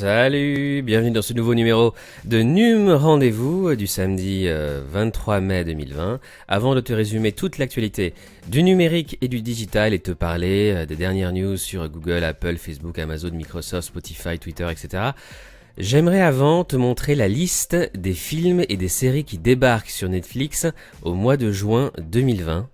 Salut, bienvenue dans ce nouveau numéro de NUM Rendez-vous du samedi 23 mai 2020. Avant de te résumer toute l'actualité du numérique et du digital et te parler des dernières news sur Google, Apple, Facebook, Amazon, Microsoft, Spotify, Twitter, etc., j'aimerais avant te montrer la liste des films et des séries qui débarquent sur Netflix au mois de juin 2020.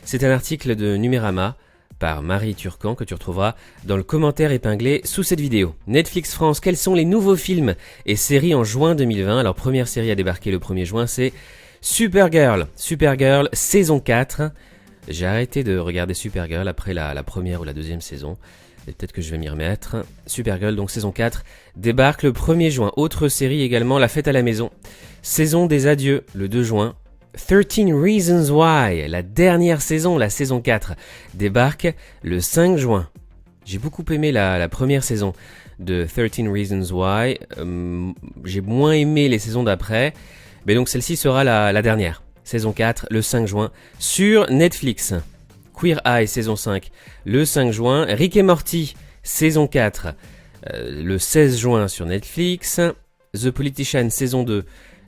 C'est un article de Numérama par Marie Turcan que tu retrouveras dans le commentaire épinglé sous cette vidéo. Netflix France, quels sont les nouveaux films et séries en juin 2020 ? Alors première série à débarquer le 1er juin, c'est Supergirl. Supergirl saison 4. J'ai arrêté de regarder Supergirl après la première ou la deuxième saison. Et peut-être que je vais m'y remettre. Supergirl, donc saison 4, débarque le 1er juin. Autre série également, La Fête à la Maison. Saison des adieux, le 2 juin. 13 Reasons Why, la dernière saison, la saison 4, débarque le 5 juin. J'ai beaucoup aimé la première saison de 13 Reasons Why. J'ai moins aimé les saisons d'après. Mais donc celle-ci sera la dernière. Saison 4, le 5 juin, sur Netflix. Queer Eye, saison 5, le 5 juin. Rick et Morty, saison 4, le 16 juin sur Netflix. The Politician, saison 2,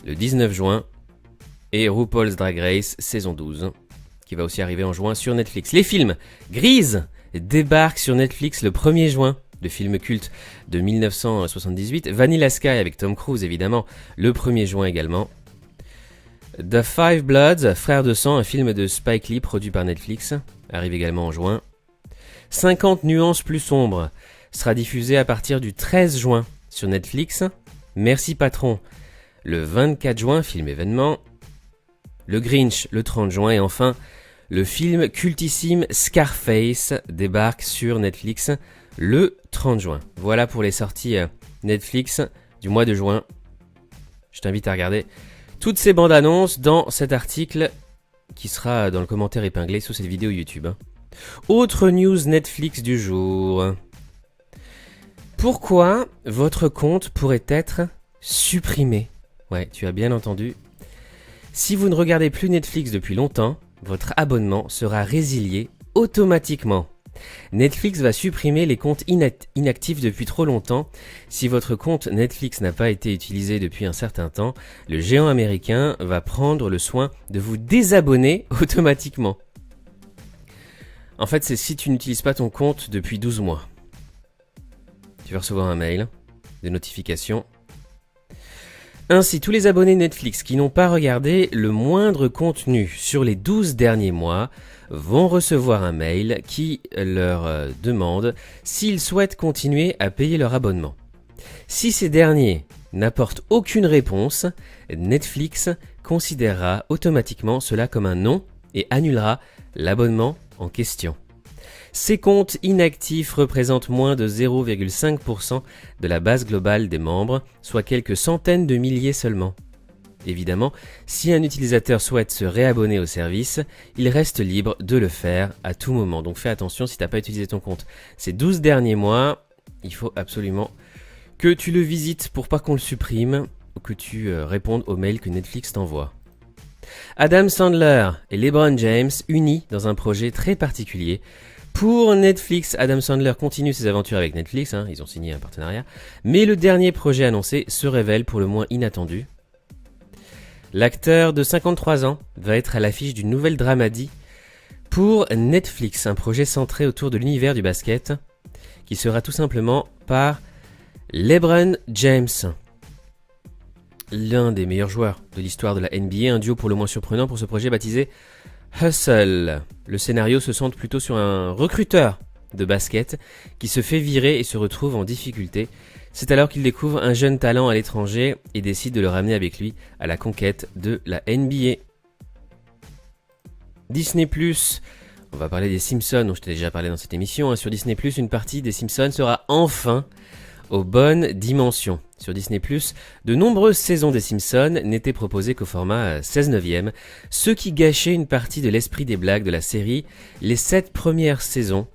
le 19 juin. Et RuPaul's Drag Race, saison 12, qui va aussi arriver en juin sur Netflix. Les films, Grease débarque sur Netflix le 1er juin, le film culte de 1978. Vanilla Sky avec Tom Cruise, évidemment, le 1er juin également. The Five Bloods, Frères de sang, un film de Spike Lee produit par Netflix, arrive également en juin. 50 nuances plus sombres sera diffusé à partir du 13 juin sur Netflix. Merci Patron, le 24 juin, film événement. Le Grinch, le 30 juin. Et enfin, le film cultissime Scarface débarque sur Netflix le 30 juin. Voilà pour les sorties Netflix du mois de juin. Je t'invite à regarder toutes ces bandes annonces dans cet article qui sera dans le commentaire épinglé sous cette vidéo YouTube. Autre news Netflix du jour. Pourquoi votre compte pourrait être supprimé ? Ouais, tu as bien entendu. Si vous ne regardez plus Netflix depuis longtemps, votre abonnement sera résilié automatiquement. Netflix va supprimer les comptes inactifs depuis trop longtemps. Si votre compte Netflix n'a pas été utilisé depuis un certain temps, le géant américain va prendre le soin de vous désabonner automatiquement. En fait, c'est si tu n'utilises pas ton compte depuis 12 mois. Tu vas recevoir un mail de notification. Ainsi, tous les abonnés Netflix qui n'ont pas regardé le moindre contenu sur les 12 derniers mois vont recevoir un mail qui leur demande s'ils souhaitent continuer à payer leur abonnement. Si ces derniers n'apportent aucune réponse, Netflix considérera automatiquement cela comme un non et annulera l'abonnement en question. Ces comptes inactifs représentent moins de 0,5% de la base globale des membres, soit quelques centaines de milliers seulement. Évidemment, si un utilisateur souhaite se réabonner au service, il reste libre de le faire à tout moment. Donc fais attention si tu n'as pas utilisé ton compte ces 12 derniers mois, il faut absolument que tu le visites pour pas qu'on le supprime ou que tu répondes aux mails que Netflix t'envoie. Adam Sandler et LeBron James unis dans un projet très particulier. Pour Netflix, Adam Sandler continue ses aventures avec Netflix, ils ont signé un partenariat, mais le dernier projet annoncé se révèle pour le moins inattendu. L'acteur de 53 ans va être à l'affiche d'une nouvelle dramadie pour Netflix, un projet centré autour de l'univers du basket, qui sera tout simplement par LeBron James, l'un des meilleurs joueurs de l'histoire de la NBA, un duo pour le moins surprenant pour ce projet baptisé Hustle. Le scénario se centre plutôt sur un recruteur de basket qui se fait virer et se retrouve en difficulté. C'est alors qu'il découvre un jeune talent à l'étranger et décide de le ramener avec lui à la conquête de la NBA. Disney+, on va parler des Simpsons, dont je t'ai déjà parlé dans cette émission. Sur Disney+, une partie des Simpsons sera enfin aux bonnes dimensions. Sur Disney+, de nombreuses saisons des Simpsons n'étaient proposées qu'au format 16/9, ce qui gâchait une partie de l'esprit des blagues de la série. Les 7 premières saisons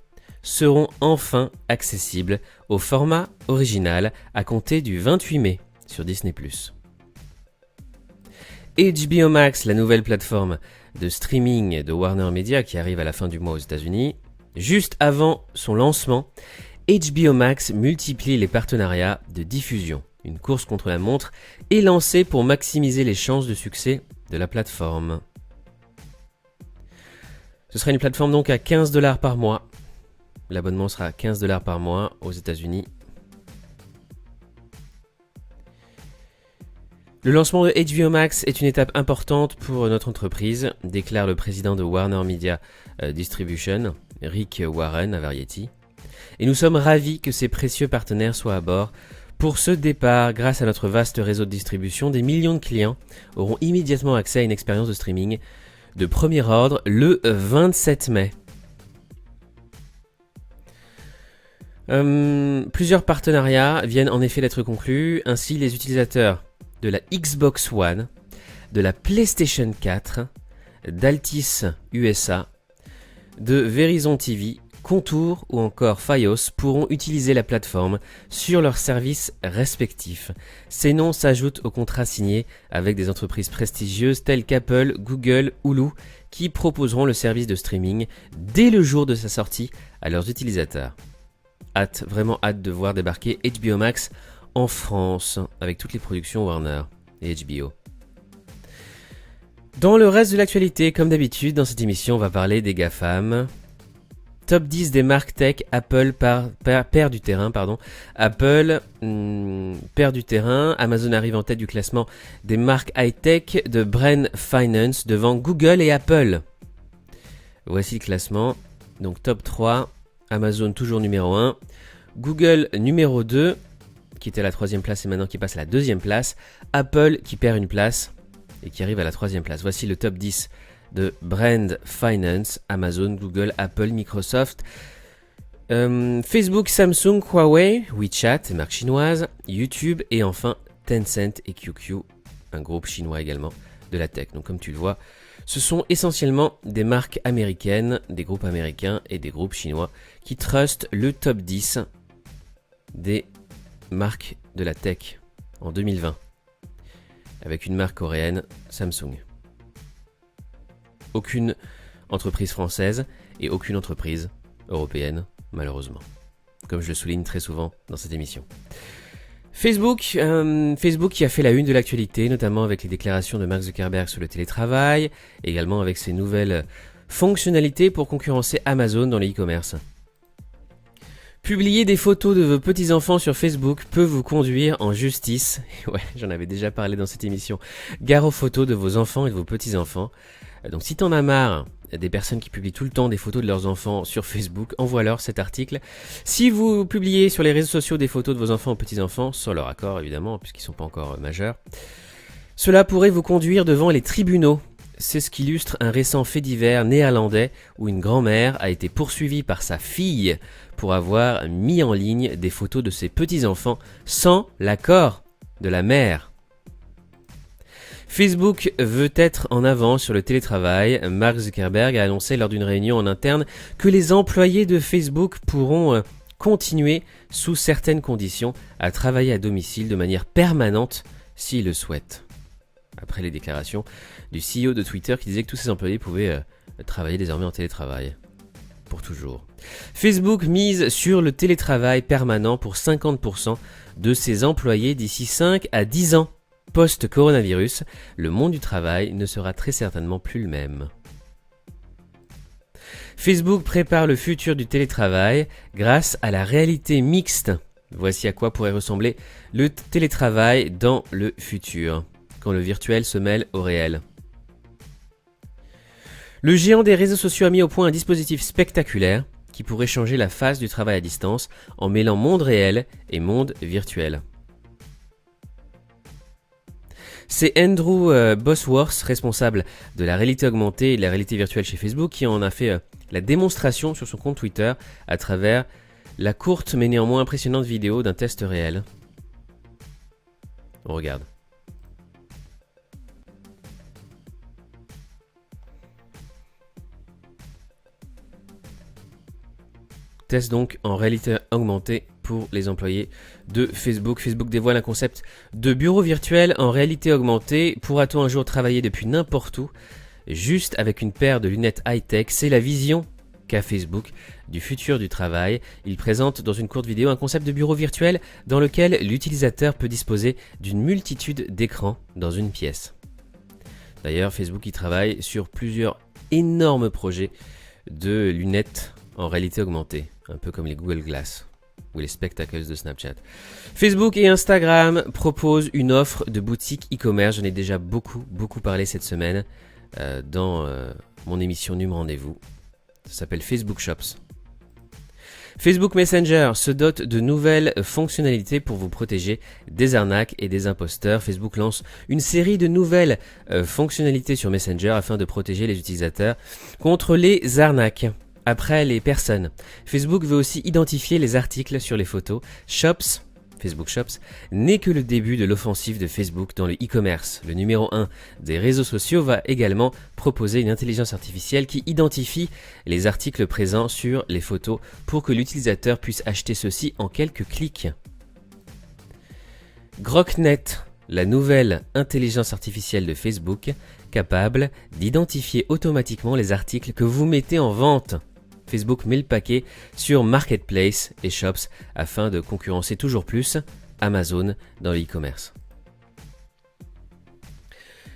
seront enfin accessibles au format original à compter du 28 mai sur Disney+. HBO Max, la nouvelle plateforme de streaming de Warner Media qui arrive à la fin du mois aux États-Unis, juste avant son lancement, HBO Max multiplie les partenariats de diffusion. Une course contre la montre est lancée pour maximiser les chances de succès de la plateforme. Ce sera une plateforme donc à $15 par mois. L'abonnement sera à $15 par mois aux États-Unis. Le lancement de HBO Max est une étape importante pour notre entreprise, déclare le président de Warner Media Distribution, Rick Warren, à Variety. Et nous sommes ravis que ces précieux partenaires soient à bord. Pour ce départ, grâce à notre vaste réseau de distribution, des millions de clients auront immédiatement accès à une expérience de streaming de premier ordre le 27 mai. Plusieurs partenariats viennent en effet d'être conclus. Ainsi, les utilisateurs de la Xbox One, de la PlayStation 4, d'Altis USA, de Verizon TV, Contour ou encore Fios pourront utiliser la plateforme sur leurs services respectifs. Ces noms s'ajoutent aux contrats signés avec des entreprises prestigieuses telles qu'Apple, Google, Hulu, qui proposeront le service de streaming dès le jour de sa sortie à leurs utilisateurs. Vraiment hâte de voir débarquer HBO Max en France avec toutes les productions Warner et HBO. Dans le reste de l'actualité, comme d'habitude, dans cette émission, on va parler des GAFAM. Top 10 des marques tech, Apple perd du terrain, Apple perd du terrain, Amazon arrive en tête du classement des marques high-tech de Brand Finance devant Google et Apple. Voici le classement, donc top 3, Amazon toujours numéro 1, Google numéro 2, qui était à la 3e place et maintenant qui passe à la 2e place, Apple qui perd une place et qui arrive à la 3e place. Voici le top 10 de Brand Finance, Amazon, Google, Apple, Microsoft, Facebook, Samsung, Huawei, WeChat, marque chinoise, YouTube et enfin Tencent et QQ, un groupe chinois également de la tech. Donc comme tu le vois, ce sont essentiellement des marques américaines, des groupes américains et des groupes chinois qui trustent le top 10 des marques de la tech en 2020 avec une marque coréenne, Samsung. Aucune entreprise française et aucune entreprise européenne, malheureusement. Comme je le souligne très souvent dans cette émission. Facebook qui a fait la une de l'actualité, notamment avec les déclarations de Mark Zuckerberg sur le télétravail, également avec ses nouvelles fonctionnalités pour concurrencer Amazon dans le e-commerce. Publier des photos de vos petits-enfants sur Facebook peut vous conduire en justice. Ouais, j'en avais déjà parlé dans cette émission. Gare aux photos de vos enfants et de vos petits-enfants. Donc si t'en as marre des personnes qui publient tout le temps des photos de leurs enfants sur Facebook, envoie-leur cet article. Si vous publiez sur les réseaux sociaux des photos de vos enfants ou petits-enfants, sans leur accord évidemment, puisqu'ils ne sont pas encore majeurs, cela pourrait vous conduire devant les tribunaux. C'est ce qu'illustre un récent fait divers néerlandais où une grand-mère a été poursuivie par sa fille pour avoir mis en ligne des photos de ses petits-enfants sans l'accord de la mère. Facebook veut être en avance sur le télétravail. Mark Zuckerberg a annoncé lors d'une réunion en interne que les employés de Facebook pourront continuer sous certaines conditions à travailler à domicile de manière permanente s'ils le souhaitent. Après les déclarations du CEO de Twitter qui disait que tous ses employés pouvaient travailler désormais en télétravail. Pour toujours. Facebook mise sur le télétravail permanent pour 50% de ses employés d'ici 5 à 10 ans. Post-coronavirus, le monde du travail ne sera très certainement plus le même. Facebook prépare le futur du télétravail grâce à la réalité mixte. Voici à quoi pourrait ressembler le télétravail dans le futur, quand le virtuel se mêle au réel. Le géant des réseaux sociaux a mis au point un dispositif spectaculaire qui pourrait changer la face du travail à distance en mêlant monde réel et monde virtuel. C'est Andrew Bosworth, responsable de la réalité augmentée et de la réalité virtuelle chez Facebook, qui en a fait la démonstration sur son compte Twitter à travers la courte mais néanmoins impressionnante vidéo d'un test réel. On regarde. Test donc en réalité augmentée pour les employés de Facebook. Facebook dévoile un concept de bureau virtuel en réalité augmentée. Pourra-t-on un jour travailler depuis n'importe où, juste avec une paire de lunettes high-tech? C'est la vision cas Facebook du futur du travail. Il présente dans une courte vidéo un concept de bureau virtuel dans lequel l'utilisateur peut disposer d'une multitude d'écrans dans une pièce. D'ailleurs, Facebook y travaille sur plusieurs énormes projets de lunettes en réalité augmentée, un peu comme les Google Glass ou les spectacles de Snapchat. Facebook et Instagram proposent une offre de boutique e-commerce. J'en ai déjà beaucoup parlé cette semaine dans mon émission NUM Rendez-vous. Ça s'appelle Facebook Shops. Facebook Messenger se dote de nouvelles fonctionnalités pour vous protéger des arnaques et des imposteurs. Facebook lance une série de nouvelles fonctionnalités sur Messenger afin de protéger les utilisateurs contre les arnaques. Après les personnes, Facebook veut aussi identifier les articles sur les photos. Shops, Facebook Shops, n'est que le début de l'offensive de Facebook dans le e-commerce. Le numéro 1 des réseaux sociaux va également proposer une intelligence artificielle qui identifie les articles présents sur les photos pour que l'utilisateur puisse acheter ceux-ci en quelques clics. GrokNet, la nouvelle intelligence artificielle de Facebook, capable d'identifier automatiquement les articles que vous mettez en vente. Facebook met le paquet sur Marketplace et Shops afin de concurrencer toujours plus Amazon dans le e-commerce.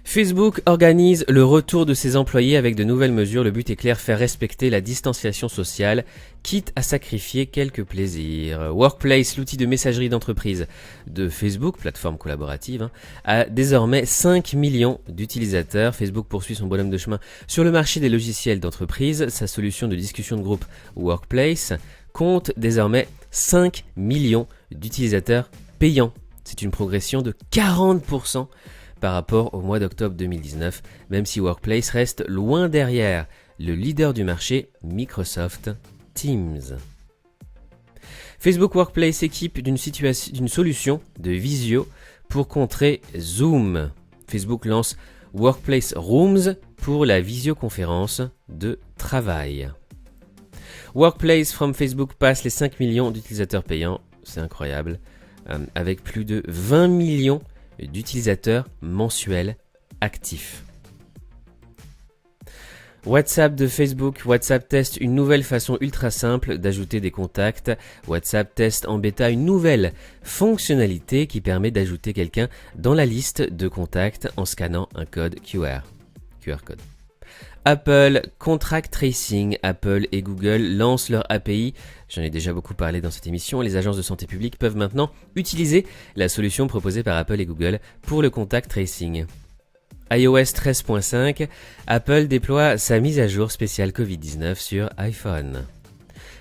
Facebook organise le retour de ses employés avec de nouvelles mesures. Le but est clair, faire respecter la distanciation sociale, quitte à sacrifier quelques plaisirs. Workplace, l'outil de messagerie d'entreprise de Facebook, plateforme collaborative, a désormais 5 millions d'utilisateurs. Facebook poursuit son bonhomme de chemin sur le marché des logiciels d'entreprise. Sa solution de discussion de groupe Workplace compte désormais 5 millions d'utilisateurs payants. C'est une progression de 40% par rapport au mois d'octobre 2019, même si Workplace reste loin derrière le leader du marché, Microsoft Teams. Facebook Workplace s'équipe d'une solution de visio pour contrer Zoom. Facebook lance Workplace Rooms pour la visioconférence de travail. Workplace from Facebook passe les 5 millions d'utilisateurs payants, c'est incroyable, avec plus de 20 millions d'utilisateurs mensuels actifs. WhatsApp de Facebook. WhatsApp teste une nouvelle façon ultra simple d'ajouter des contacts. WhatsApp teste en bêta une nouvelle fonctionnalité qui permet d'ajouter quelqu'un dans la liste de contacts en scannant un code QR code. Apple Contract Tracing. Apple et Google lancent leur API. J'en ai déjà beaucoup parlé dans cette émission. Les agences de santé publique peuvent maintenant utiliser la solution proposée par Apple et Google pour le contact tracing. iOS 13.5. Apple déploie sa mise à jour spéciale Covid-19 sur iPhone.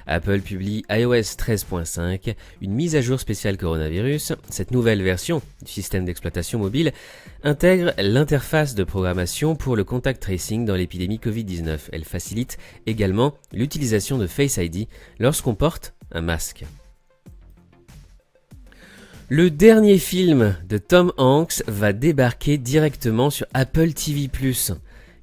Apple publie iOS 13.5, une mise à jour spéciale coronavirus. Cette nouvelle version du système d'exploitation mobile intègre l'interface de programmation pour le contact tracing dans l'épidémie Covid-19. Elle facilite également l'utilisation de Face ID lorsqu'on porte un masque. Le dernier film de Tom Hanks va débarquer directement sur Apple TV+.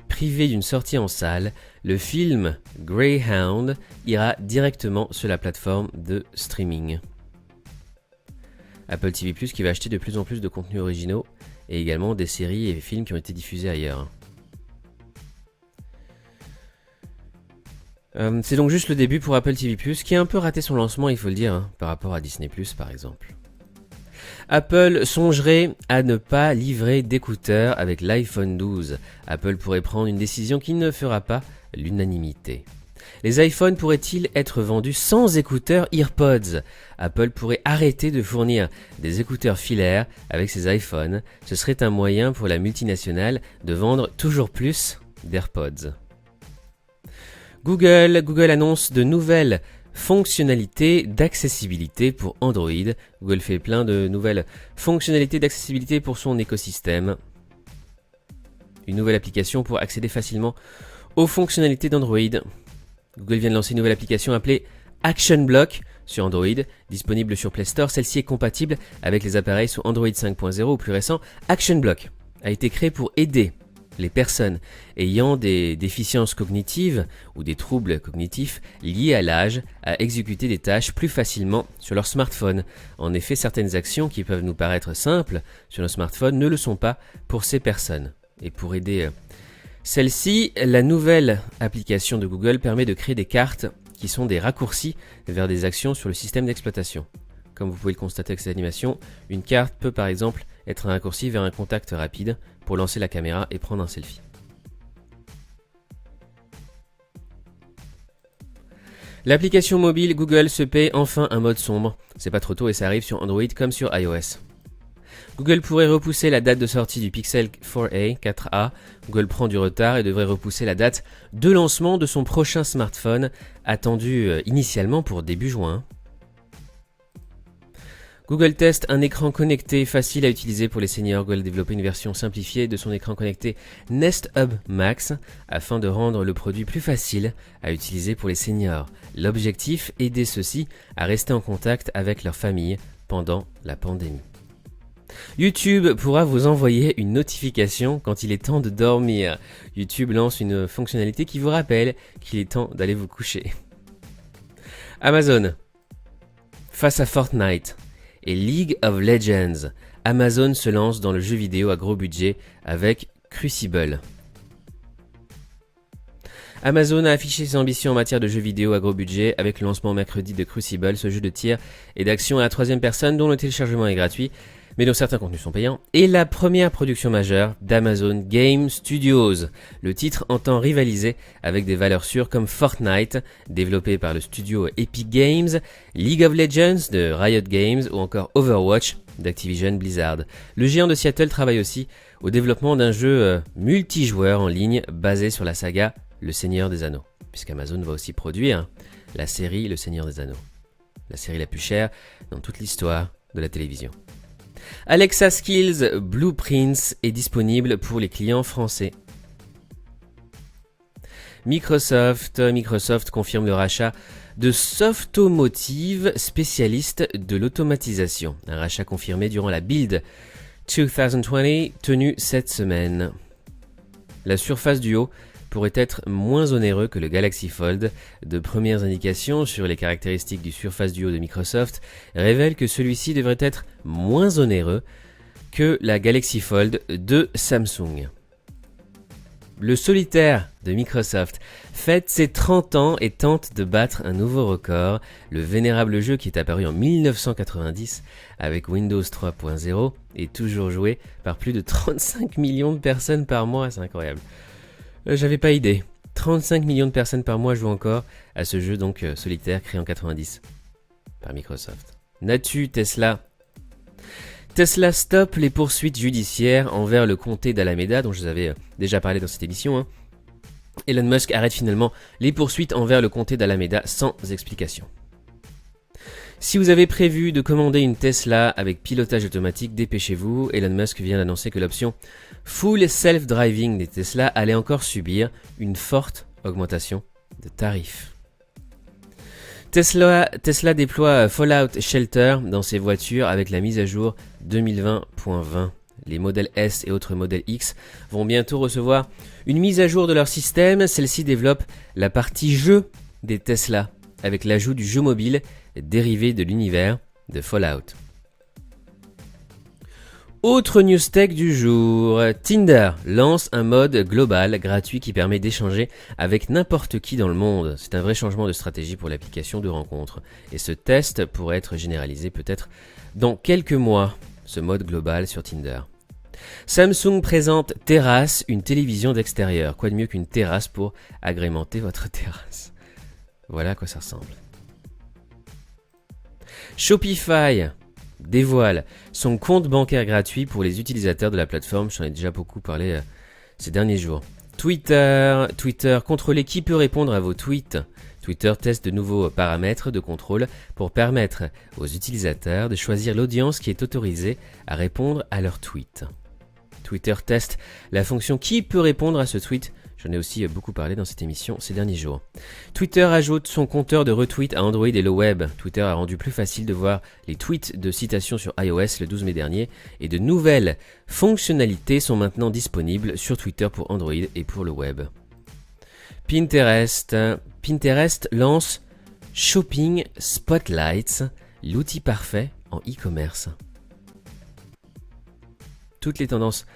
Privé d'une sortie en salle, le film Greyhound ira directement sur la plateforme de streaming. Apple TV+, qui va acheter de plus en plus de contenus originaux et également des séries et films qui ont été diffusés ailleurs. C'est donc juste le début pour Apple TV+, qui a un peu raté son lancement, il faut le dire, par rapport à Disney+, par exemple. Apple songerait à ne pas livrer d'écouteurs avec l'iPhone 12. Apple pourrait prendre une décision qui ne fera pas l'unanimité. Les iPhones pourraient-ils être vendus sans écouteurs AirPods ? Apple pourrait arrêter de fournir des écouteurs filaires avec ses iPhones. Ce serait un moyen pour la multinationale de vendre toujours plus d'AirPods. Google annonce de nouvelles fonctionnalités d'accessibilité pour Android. Google fait plein de nouvelles fonctionnalités d'accessibilité pour son écosystème. Une nouvelle application pour accéder facilement aux fonctionnalités d'Android. Google vient de lancer une nouvelle application appelée Action Block sur Android, disponible sur Play Store. Celle-ci est compatible avec les appareils sous Android 5.0 ou plus récent. Action Block a été créé pour aider les personnes ayant des déficiences cognitives ou des troubles cognitifs liés à l'âge à exécuter des tâches plus facilement sur leur smartphone. En effet, certaines actions qui peuvent nous paraître simples sur nos smartphones ne le sont pas pour ces personnes. Et pour aider Celle-ci, la nouvelle application de Google, permet de créer des cartes qui sont des raccourcis vers des actions sur le système d'exploitation. Comme vous pouvez le constater avec cette animation, une carte peut par exemple être un raccourci vers un contact rapide pour lancer la caméra et prendre un selfie. L'application mobile Google se paie enfin un mode sombre. C'est pas trop tôt et ça arrive sur Android comme sur iOS. Google pourrait repousser la date de sortie du Pixel 4a. Google prend du retard et devrait repousser la date de lancement de son prochain smartphone, attendu initialement pour début juin. Google teste un écran connecté facile à utiliser pour les seniors. Google a développé une version simplifiée de son écran connecté Nest Hub Max afin de rendre le produit plus facile à utiliser pour les seniors. L'objectif, aider ceux-ci à rester en contact avec leur famille pendant la pandémie. YouTube pourra vous envoyer une notification quand il est temps de dormir. YouTube lance une fonctionnalité qui vous rappelle qu'il est temps d'aller vous coucher. Amazon. Face à Fortnite et League of Legends, Amazon se lance dans le jeu vidéo à gros budget avec Crucible. Amazon a affiché ses ambitions en matière de jeux vidéo à gros budget avec le lancement mercredi de Crucible, ce jeu de tir et d'action à la troisième personne dont le téléchargement est gratuit, mais dont certains contenus sont payants, et la première production majeure d'Amazon Game Studios. Le titre entend rivaliser avec des valeurs sûres comme Fortnite, développé par le studio Epic Games, League of Legends de Riot Games ou encore Overwatch d'Activision Blizzard. Le géant de Seattle travaille aussi au développement d'un jeu multijoueur en ligne basé sur la saga Le Seigneur des Anneaux, puisqu'Amazon va aussi produire la série Le Seigneur des Anneaux, la série la plus chère dans toute l'histoire de la télévision. Alexa Skills Blueprints est disponible pour les clients français. Microsoft confirme le rachat de Softomotive, spécialiste de l'automatisation. Un rachat confirmé durant la Build 2020 tenue cette semaine. La surface du haut pourrait être moins onéreux que le Galaxy Fold. De premières indications sur les caractéristiques du Surface Duo de Microsoft révèlent que celui-ci devrait être moins onéreux que la Galaxy Fold de Samsung. Le solitaire de Microsoft fête ses 30 ans et tente de battre un nouveau record. Le vénérable jeu qui est apparu en 1990 avec Windows 3.0 est toujours joué par plus de 35 millions de personnes par mois, c'est incroyable. J'avais pas idée. 35 millions de personnes par mois jouent encore à ce jeu donc solitaire créé en 90 par Microsoft. N'as-tu Tesla stoppe les poursuites judiciaires envers le comté d'Alameda dont je vous avais déjà parlé dans cette émission. Elon Musk arrête finalement les poursuites envers le comté d'Alameda sans explication. Si vous avez prévu de commander une Tesla avec pilotage automatique, dépêchez-vous. Elon Musk vient d'annoncer que l'option Full Self-Driving des Tesla allait encore subir une forte augmentation de tarifs. Tesla déploie Fallout Shelter dans ses voitures avec la mise à jour 2020.20. Les modèles S et autres modèles X vont bientôt recevoir une mise à jour de leur système. Celle-ci développe la partie jeu des Tesla avec l'ajout du jeu mobile dérivé de l'univers de Fallout. Autre news tech du jour, Tinder lance un mode global gratuit qui permet d'échanger avec n'importe qui dans le monde. C'est un vrai changement de stratégie pour l'application de rencontre. Et ce test pourrait être généralisé peut-être dans quelques mois, ce mode global sur Tinder. Samsung présente Terrace, une télévision d'extérieur. Quoi de mieux qu'une terrasse pour agrémenter votre terrasse? Voilà à quoi ça ressemble. Shopify dévoile son compte bancaire gratuit pour les utilisateurs de la plateforme. J'en ai déjà beaucoup parlé ces derniers jours. Twitter, contrôlez qui peut répondre à vos tweets. Twitter teste de nouveaux paramètres de contrôle pour permettre aux utilisateurs de choisir l'audience qui est autorisée à répondre à leurs tweets. Twitter teste la fonction qui peut répondre à ce tweet. J'en ai aussi beaucoup parlé dans cette émission ces derniers jours. Twitter ajoute son compteur de retweets à Android et le web. Twitter a rendu plus facile de voir les tweets de citation sur iOS le 12 mai dernier et de nouvelles fonctionnalités sont maintenant disponibles sur Twitter pour Android et pour le web. Pinterest lance Shopping Spotlights, l'outil parfait en e-commerce. Toutes les tendances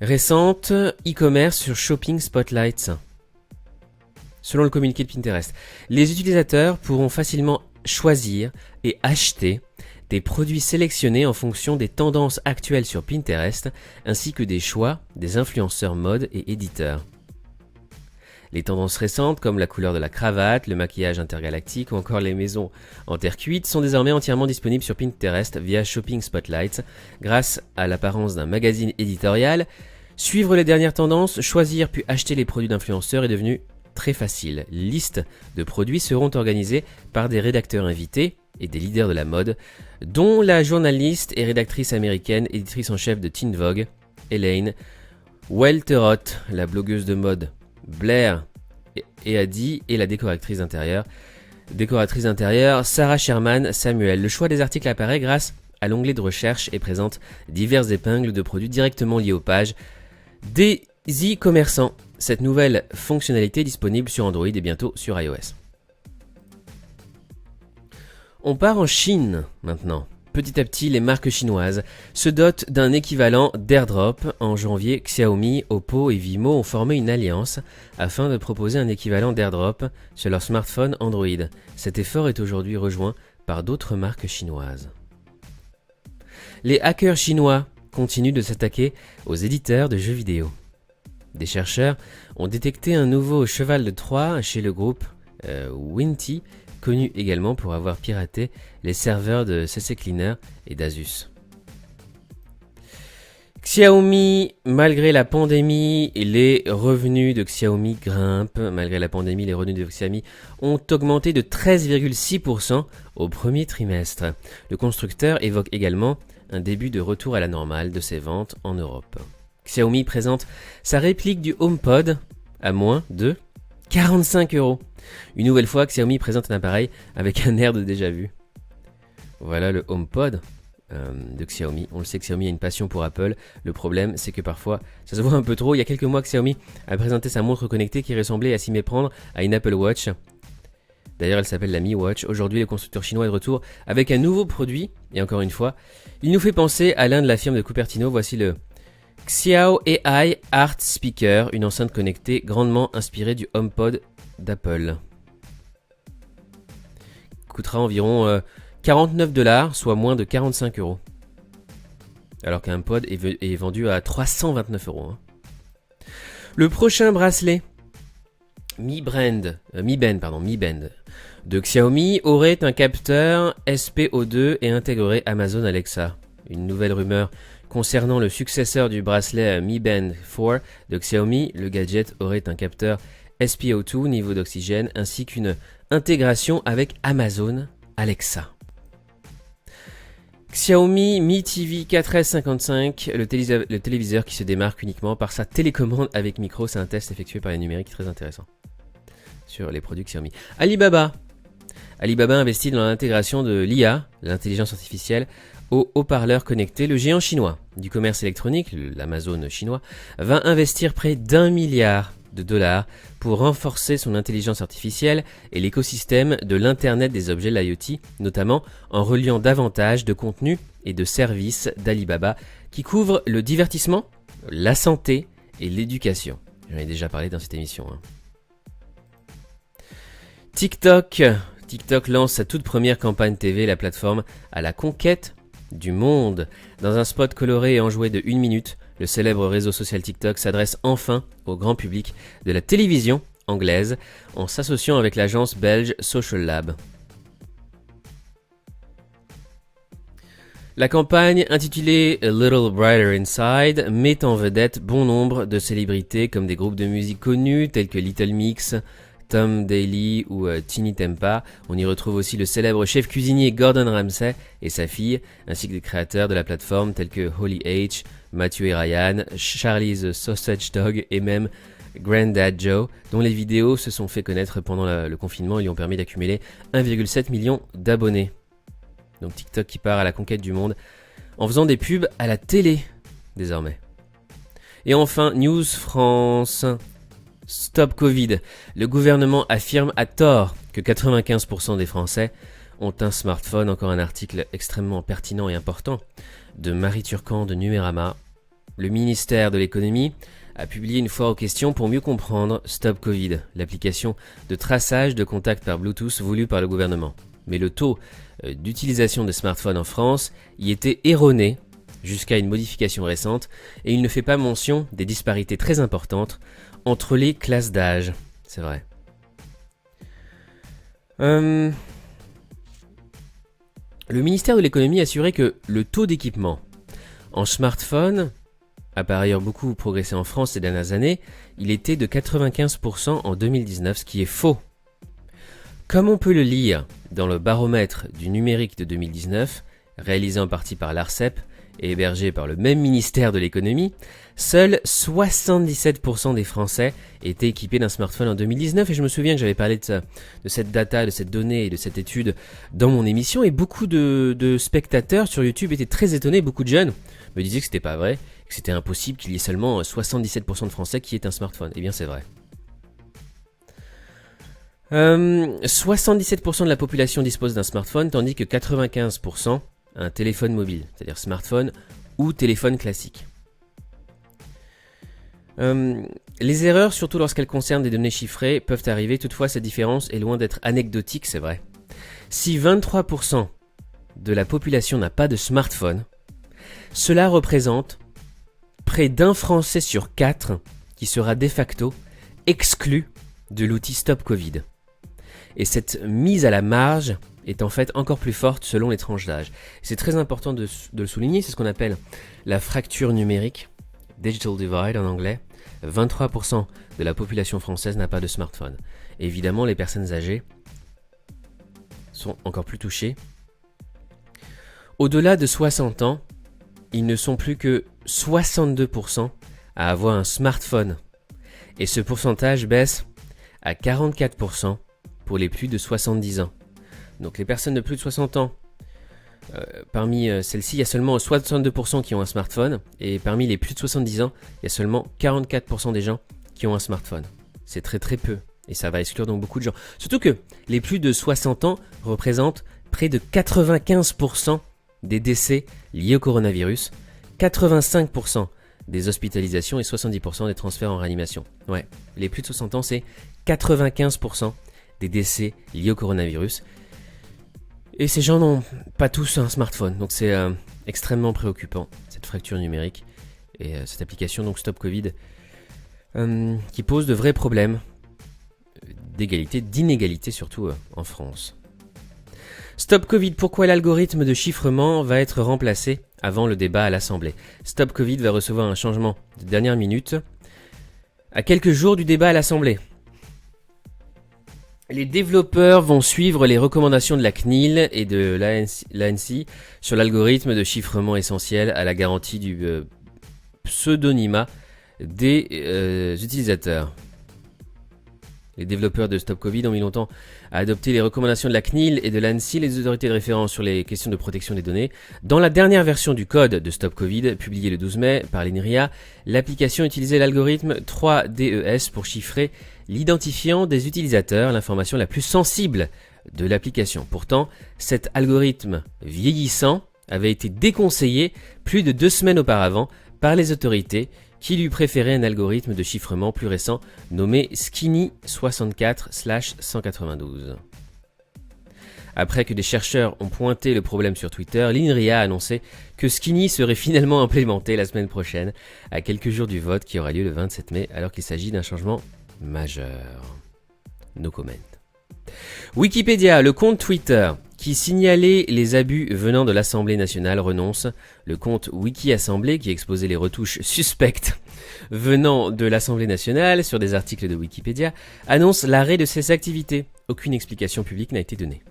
Récente, e-commerce sur Shopping Spotlight. Selon le communiqué de Pinterest, les utilisateurs pourront facilement choisir et acheter des produits sélectionnés en fonction des tendances actuelles sur Pinterest, ainsi que des choix des influenceurs mode et éditeurs. Les tendances récentes, comme la couleur de la cravate, le maquillage intergalactique ou encore les maisons en terre cuite, sont désormais entièrement disponibles sur Pinterest via Shopping Spotlight, grâce à l'apparence d'un magazine éditorial. Suivre les dernières tendances, choisir puis acheter les produits d'influenceurs est devenu très facile. Les listes de produits seront organisées par des rédacteurs invités et des leaders de la mode, dont la journaliste et rédactrice américaine, éditrice en chef de Teen Vogue, Elaine Welteroth, la blogueuse de mode Blair Eady et la décoratrice d'intérieur Sarah Sherman Samuel. Le choix des articles apparaît grâce à l'onglet de recherche et présente diverses épingles de produits directement liés aux pages des e-commerçants. Cette nouvelle fonctionnalité est disponible sur Android et bientôt sur iOS. On part en Chine maintenant. Petit à petit, les marques chinoises se dotent d'un équivalent d'AirDrop. En janvier, Xiaomi, Oppo et Vimo ont formé une alliance afin de proposer un équivalent d'AirDrop sur leur smartphone Android. Cet effort est aujourd'hui rejoint par d'autres marques chinoises. Les hackers chinois continuent de s'attaquer aux éditeurs de jeux vidéo. Des chercheurs ont détecté un nouveau cheval de Troie chez le groupe Winty, connu également pour avoir piraté les serveurs de CC Cleaner et d'Asus. Xiaomi, malgré la pandémie, les revenus de Xiaomi grimpent. Malgré la pandémie, les revenus de Xiaomi ont augmenté de 13,6% au premier trimestre. Le constructeur évoque également un début de retour à la normale de ses ventes en Europe. Xiaomi présente sa réplique du HomePod à moins de 45 €. Une nouvelle fois, Xiaomi présente un appareil avec un air de déjà-vu. Voilà le HomePod de Xiaomi. On le sait que Xiaomi a une passion pour Apple. Le problème, c'est que parfois, ça se voit un peu trop. Il y a quelques mois, Xiaomi a présenté sa montre connectée qui ressemblait à s'y méprendre à une Apple Watch. D'ailleurs, elle s'appelle la Mi Watch. Aujourd'hui, le constructeur chinois est de retour avec un nouveau produit. Et encore une fois, il nous fait penser à l'un de la firme de Cupertino. Voici le Xiao AI Art Speaker, une enceinte connectée grandement inspirée du HomePod d'Apple. Coûtera environ 49 $, soit moins de 45 €. Alors qu'un pod est vendu à 329 €. Le prochain bracelet Mi Band de Xiaomi aurait un capteur SPO2 et intégrerait Amazon Alexa. Une nouvelle rumeur concernant le successeur du bracelet Mi Band 4 de Xiaomi, le gadget aurait un capteur SPO2, niveau d'oxygène, ainsi qu'une intégration avec Amazon Alexa. Xiaomi Mi TV 4S55, le téléviseur qui se démarque uniquement par sa télécommande avec micro. C'est un test effectué par les numériques très intéressant sur les produits Xiaomi. Alibaba investit dans l'intégration de l'IA, l'intelligence artificielle, aux haut-parleurs connectés. Le géant chinois du commerce électronique, l'Amazon chinois, va investir près d'1 milliard de dollars pour renforcer son intelligence artificielle et l'écosystème de l'Internet des objets, l'IoT, notamment en reliant davantage de contenus et de services d'Alibaba qui couvrent le divertissement, la santé et l'éducation. J'en ai déjà parlé dans cette émission. TikTok lance sa toute première campagne TV, la plateforme à la conquête du monde. Dans un spot coloré et enjoué de 1 minute, le célèbre réseau social TikTok s'adresse enfin au grand public de la télévision anglaise en s'associant avec l'agence belge Social Lab. La campagne, intitulée A Little Brighter Inside, met en vedette bon nombre de célébrités comme des groupes de musique connus tels que Little Mix, Tom Daley ou Tini Tempa. On y retrouve aussi le célèbre chef cuisinier Gordon Ramsay et sa fille, ainsi que des créateurs de la plateforme tels que Holly H, Matthew et Ryan, Charlie's Sausage Dog et même Granddad Joe, dont les vidéos se sont fait connaître pendant le confinement et lui ont permis d'accumuler 1,7 million d'abonnés. Donc TikTok qui part à la conquête du monde en faisant des pubs à la télé désormais. Et enfin, News France. Stop Covid. Le gouvernement affirme à tort que 95% des Français ont un smartphone. Encore un article extrêmement pertinent et important de Marie Turcan de Numérama. le ministère de l'économie a publié une foire aux questions pour mieux comprendre Stop Covid, l'application de traçage de contacts par Bluetooth voulue par le gouvernement. Mais le taux d'utilisation des smartphones en France y était erroné jusqu'à une modification récente et il ne fait pas mention des disparités très importantes entre les classes d'âge. C'est vrai. Le ministère de l'économie a assuré que le taux d'équipement en smartphone a par ailleurs beaucoup progressé en France ces dernières années. Il était de 95% en 2019, ce qui est faux. Comme on peut le lire dans le baromètre du numérique de 2019, réalisé en partie par l'ARCEP et hébergé par le même ministère de l'économie, seuls 77% des Français étaient équipés d'un smartphone en 2019 et je me souviens que j'avais parlé de cette data, de cette donnée et de cette étude dans mon émission et beaucoup de spectateurs sur YouTube étaient très étonnés, beaucoup de jeunes me disaient que c'était pas vrai, que c'était impossible qu'il y ait seulement 77% de Français qui aient un smartphone. Eh bien c'est vrai. 77% de la population dispose d'un smartphone tandis que 95% un téléphone mobile, c'est-à-dire smartphone ou téléphone classique. Les erreurs, surtout lorsqu'elles concernent des données chiffrées, peuvent arriver, toutefois cette différence est loin d'être anecdotique, c'est vrai. Si 23% de la population n'a pas de smartphone, cela représente près d'un Français sur 4 qui sera de facto exclu de l'outil Stop Covid. Et cette mise à la marge est en fait encore plus forte selon les tranches d'âge. C'est très important de le souligner, c'est ce qu'on appelle la fracture numérique, Digital Divide en anglais. 23% de la population française n'a pas de smartphone. Et évidemment, les personnes âgées sont encore plus touchées. Au-delà de 60 ans, ils ne sont plus que 62% à avoir un smartphone. Et ce pourcentage baisse à 44% pour les plus de 70 ans. Donc les personnes de plus de 60 ans, parmi celles-ci, il y a seulement 62% qui ont un smartphone. Et parmi les plus de 70 ans, il y a seulement 44% des gens qui ont un smartphone. C'est très très peu. Et ça va exclure donc beaucoup de gens. Surtout que les plus de 60 ans représentent près de 95% des décès liés au coronavirus, 85% des hospitalisations et 70% des transferts en réanimation. Ouais, les plus de 60 ans, c'est 95% des décès liés au coronavirus. Et ces gens n'ont pas tous un smartphone, donc c'est extrêmement préoccupant, cette fracture numérique et cette application donc Stop Covid qui pose de vrais problèmes d'égalité, d'inégalité surtout en France. Stop Covid, pourquoi l'algorithme de chiffrement va être remplacé avant le débat à l'Assemblée? Stop Covid va recevoir un changement de dernière minute à quelques jours du débat à l'Assemblée. Les développeurs vont suivre les recommandations de la CNIL et de l'ANSSI sur l'algorithme de chiffrement essentiel à la garantie du pseudonymat des utilisateurs. Les développeurs de Stop Covid ont mis longtemps à adopter les recommandations de la CNIL et de l'ANSSI, les autorités de référence sur les questions de protection des données. Dans la dernière version du code de Stop Covid, publiée le 12 mai par l'INRIA, l'application utilisait l'algorithme 3DES pour chiffrer l'identifiant des utilisateurs, l'information la plus sensible de l'application. Pourtant, cet algorithme vieillissant avait été déconseillé plus de 2 semaines auparavant par les autorités qui lui préféraient un algorithme de chiffrement plus récent nommé Skinny 64/192. Après que des chercheurs ont pointé le problème sur Twitter, l'INRIA a annoncé que Skinny serait finalement implémenté la semaine prochaine, à quelques jours du vote qui aura lieu le 27 mai, alors qu'il s'agit d'un changement majeur. No comment. Wikipédia, le compte Twitter qui signalait les abus venant de l'Assemblée nationale renonce. Le compte WikiAssemblée qui exposait les retouches suspectes venant de l'Assemblée nationale sur des articles de Wikipédia annonce l'arrêt de ses activités. Aucune explication publique n'a été donnée.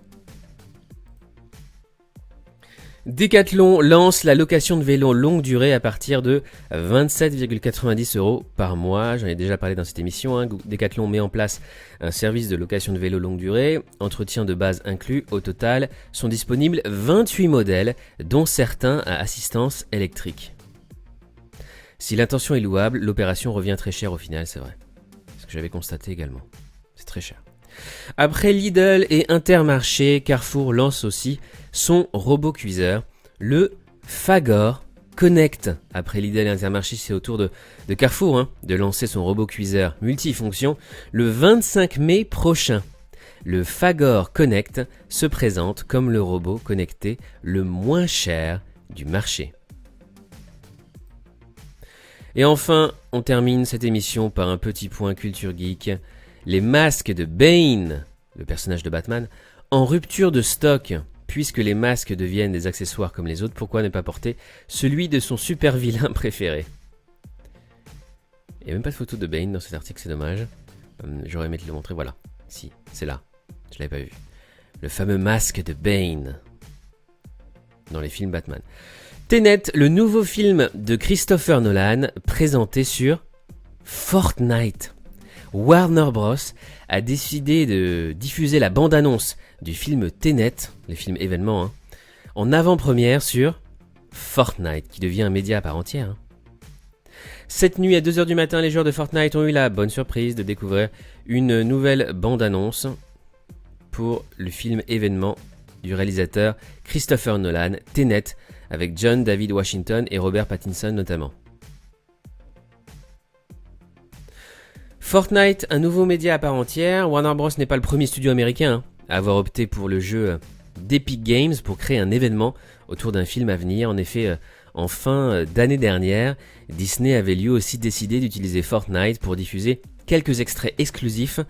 Decathlon lance la location de vélos longue durée à partir de 27,90 € par mois. J'en ai déjà parlé dans cette émission. Decathlon met en place un service de location de vélos longue durée, entretien de base inclus. Au total, sont disponibles 28 modèles, dont certains à assistance électrique. Si l'intention est louable, l'opération revient très cher au final, c'est vrai. C'est ce que j'avais constaté également. C'est très cher. Après Lidl et Intermarché, Carrefour lance aussi son robot cuiseur, le Fagor Connect. Après l'idée d'Intermarché, c'est au tour de Carrefour de lancer son robot cuiseur multifonction le 25 mai prochain. Le Fagor Connect se présente comme le robot connecté le moins cher du marché. Et enfin, on termine cette émission par un petit point culture geek. Les masques de Bane, le personnage de Batman, en rupture de stock. Puisque les masques deviennent des accessoires comme les autres, pourquoi ne pas porter celui de son super vilain préféré? Il n'y a même pas de photo de Bane dans cet article, c'est dommage. J'aurais aimé te le montrer, voilà. Si, c'est là. Je l'avais pas vu. Le fameux masque de Bane dans les films Batman. Tenet, le nouveau film de Christopher Nolan, présenté sur Fortnite. Warner Bros. A décidé de diffuser la bande-annonce du film Tenet, les films événements, en avant-première sur Fortnite, qui devient un média à part entière. Cette nuit à 2h du matin, les joueurs de Fortnite ont eu la bonne surprise de découvrir une nouvelle bande-annonce pour le film événement du réalisateur Christopher Nolan, Tenet, avec John David Washington et Robert Pattinson notamment. Fortnite, un nouveau média à part entière. Warner Bros. N'est pas le premier studio américain à avoir opté pour le jeu d'Epic Games pour créer un événement autour d'un film à venir. En effet, en fin d'année dernière, Disney avait lui aussi décidé d'utiliser Fortnite pour diffuser quelques extraits exclusifs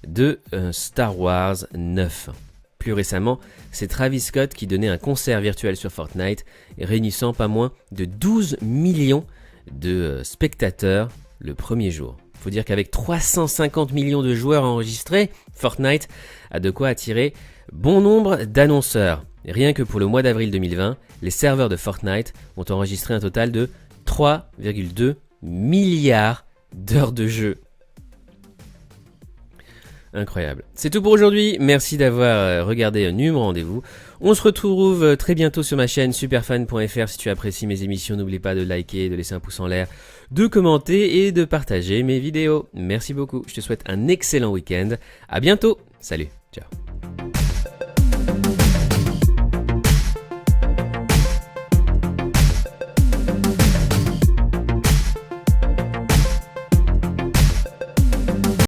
de Star Wars 9. Plus récemment, c'est Travis Scott qui donnait un concert virtuel sur Fortnite, réunissant pas moins de 12 millions de spectateurs le premier jour. Faut dire qu'avec 350 millions de joueurs enregistrés, Fortnite a de quoi attirer bon nombre d'annonceurs. Rien que pour le mois d'avril 2020, les serveurs de Fortnite ont enregistré un total de 3,2 milliards d'heures de jeu. Incroyable. C'est tout pour aujourd'hui. Merci d'avoir regardé NUM Rendez-vous. On se retrouve très bientôt sur ma chaîne superfan.fr. Si tu apprécies mes émissions, n'oublie pas de liker, de laisser un pouce en l'air, de commenter et de partager mes vidéos. Merci beaucoup. Je te souhaite un excellent week-end. À bientôt. Salut. Ciao.